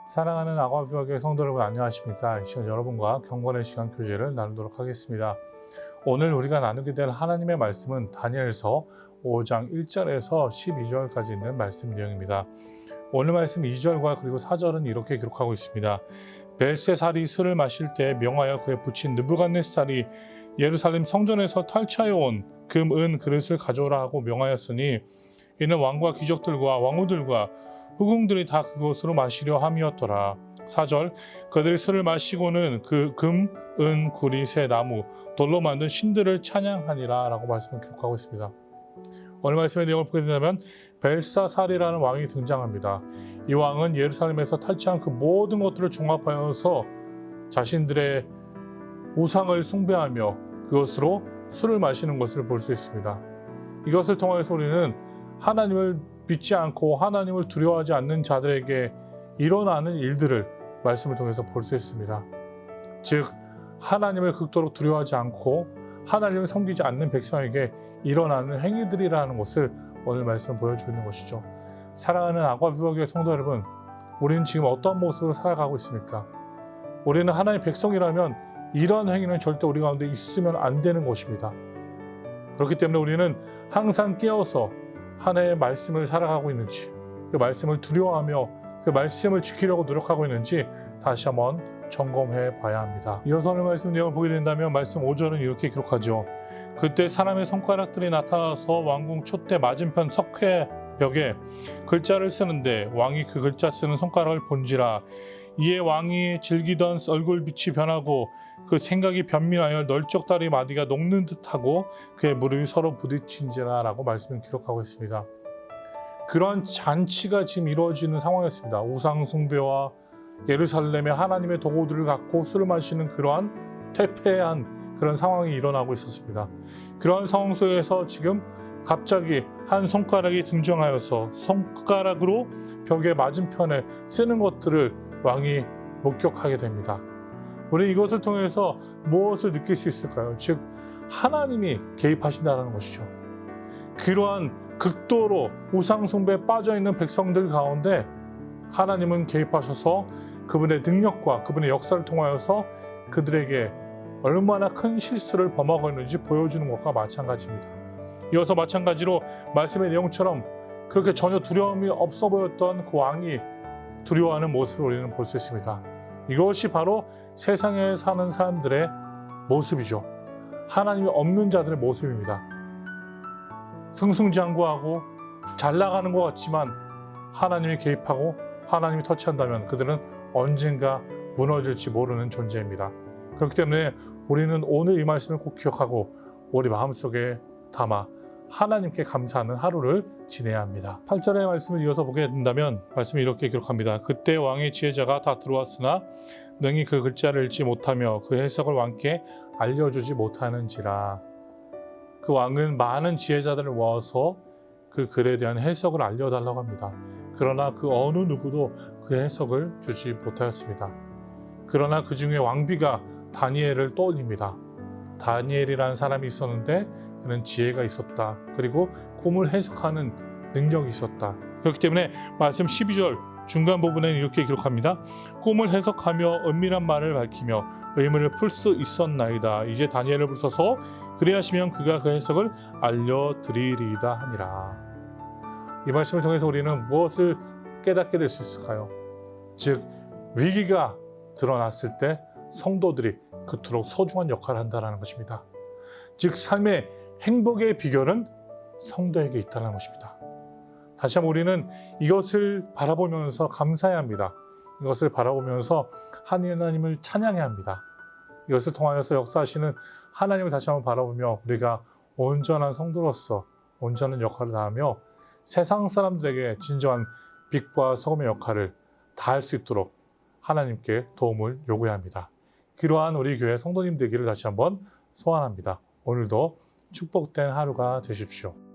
사랑하는 아과뷰학의 성도 여러분, 안녕하십니까? 이 시간 여러분과 경건의 시간 교제를 나누도록 하겠습니다. 오늘 우리가 나누게 될 하나님의 말씀은 다니엘서 5장 1절에서 12절까지 있는 말씀 내용입니다. 오늘 말씀 2절과 그리고 4절은 이렇게 기록하고 있습니다. 벨세살이 술을 마실 때 명하여 그의 부친 느부갓네살이 예루살렘 성전에서 탈취하여 온 금, 은 그릇을 가져오라 하고 명하였으니 이는 왕과 귀족들과 왕후들과 후궁들이 다 그것으로 마시려 함이었더라. 4절, 그들이 술을 마시고는 그 금, 은, 구리, 새, 나무, 돌로 만든 신들을 찬양하니라 라고 말씀을 기록하고 있습니다. 오늘 말씀의 내용을 보게 된다면 벨사살이라는 왕이 등장합니다. 이 왕은 예루살렘에서 탈취한 그 모든 것들을 종합하여서 자신들의 우상을 숭배하며 그것으로 술을 마시는 것을 볼 수 있습니다. 이것을 통해서 우리는 하나님을 믿지 않고 하나님을 두려워하지 않는 자들에게 일어나는 일들을 말씀을 통해서 볼 수 있습니다. 즉 하나님을 극도로 두려워하지 않고 하나님을 섬기지 않는 백성에게 일어나는 행위들이라는 것을 오늘 말씀 보여주는 것이죠. 사랑하는 아과뷰학의 성도 여러분, 우리는 지금 어떤 모습으로 살아가고 있습니까? 우리는 하나님의 백성이라면 이런 행위는 절대 우리 가운데 있으면 안 되는 것입니다. 그렇기 때문에 우리는 항상 깨어서 하나님의 말씀을 살아가고 있는지, 그 말씀을 두려워하며 그 말씀을 지키려고 노력하고 있는지 다시 한번 점검해 봐야 합니다. 이어서 오늘 말씀 내용을 보게 된다면 말씀 5절은 이렇게 기록하죠. 그때 사람의 손가락들이 나타나서 왕궁 촛대 맞은편 석회벽에 글자를 쓰는데 왕이 그 글자 쓰는 손가락을 본지라. 이에 왕이 즐기던 얼굴빛이 변하고 그 생각이 변민하여 널쩍다리 마디가 녹는 듯하고 그의 무릎이 서로 부딪힌지라 라고 말씀을 기록하고 있습니다. 그런 잔치가 지금 이루어지는 상황이었습니다. 우상 숭배와 예루살렘의 하나님의 도구들을 갖고 술을 마시는 그러한 퇴폐한 그런 상황이 일어나고 있었습니다. 그러한 상황 속에서 지금 갑자기 한 손가락이 등장하여서 손가락으로 벽의 맞은편에 쓰는 것들을 왕이 목격하게 됩니다. 우리 이것을 통해서 무엇을 느낄 수 있을까요? 즉 하나님이 개입하신다는 것이죠. 그러한 극도로 우상 숭배에 빠져있는 백성들 가운데 하나님은 개입하셔서 그분의 능력과 그분의 역사를 통하여서 그들에게 얼마나 큰 실수를 범하고 있는지 보여주는 것과 마찬가지입니다. 이어서 마찬가지로 말씀의 내용처럼 그렇게 전혀 두려움이 없어 보였던 그 왕이 두려워하는 모습을 우리는 볼 수 있습니다. 이것이 바로 세상에 사는 사람들의 모습이죠. 하나님이 없는 자들의 모습입니다. 승승장구하고 잘 나가는 것 같지만 하나님이 개입하고 하나님이 터치한다면 그들은 언젠가 무너질지 모르는 존재입니다. 그렇기 때문에 우리는 오늘 이 말씀을 꼭 기억하고 우리 마음속에 담아 하나님께 감사하는 하루를 지내야 합니다. 8절의 말씀을 이어서 보게 된다면 말씀이 이렇게 기록합니다. 그때 왕의 지혜자가 다 들어왔으나 능히 그 글자를 읽지 못하며 그 해석을 왕께 알려주지 못하는지라. 그 왕은 많은 지혜자들을 모아서 그 글에 대한 해석을 알려달라고 합니다. 그러나 그 어느 누구도 그 해석을 주지 못하였습니다. 그러나 그 중에 왕비가 다니엘을 떠올립니다. 다니엘이라는 사람이 있었는데 그는 지혜가 있었다. 그리고 꿈을 해석하는 능력이 있었다. 그렇기 때문에 말씀 12절 중간 부분에는 이렇게 기록합니다. 꿈을 해석하며 은밀한 말을 밝히며 의문을 풀 수 있었나이다. 이제 다니엘을 부르소서 그리하시면 그가 그 해석을 알려드리리이다 하니라. 이 말씀을 통해서 우리는 무엇을 깨닫게 될 수 있을까요? 즉 위기가 드러났을 때 성도들이 그토록 소중한 역할을 한다는 것입니다. 즉 삶의 행복의 비결은 성도에게 있다는 것입니다. 다시 한번 우리는 이것을 바라보면서 감사해야 합니다. 이것을 바라보면서 하나님을 찬양해야 합니다. 이것을 통하여서 역사하시는 하나님을 다시 한번 바라보며 우리가 온전한 성도로서 온전한 역할을 다하며 세상 사람들에게 진정한 빛과 소금의 역할을 다할 수 있도록 하나님께 도움을 요구해야 합니다. 그러한 우리 교회 성도님 되기를 다시 한번 소원합니다. 오늘도 축복된 하루가 되십시오.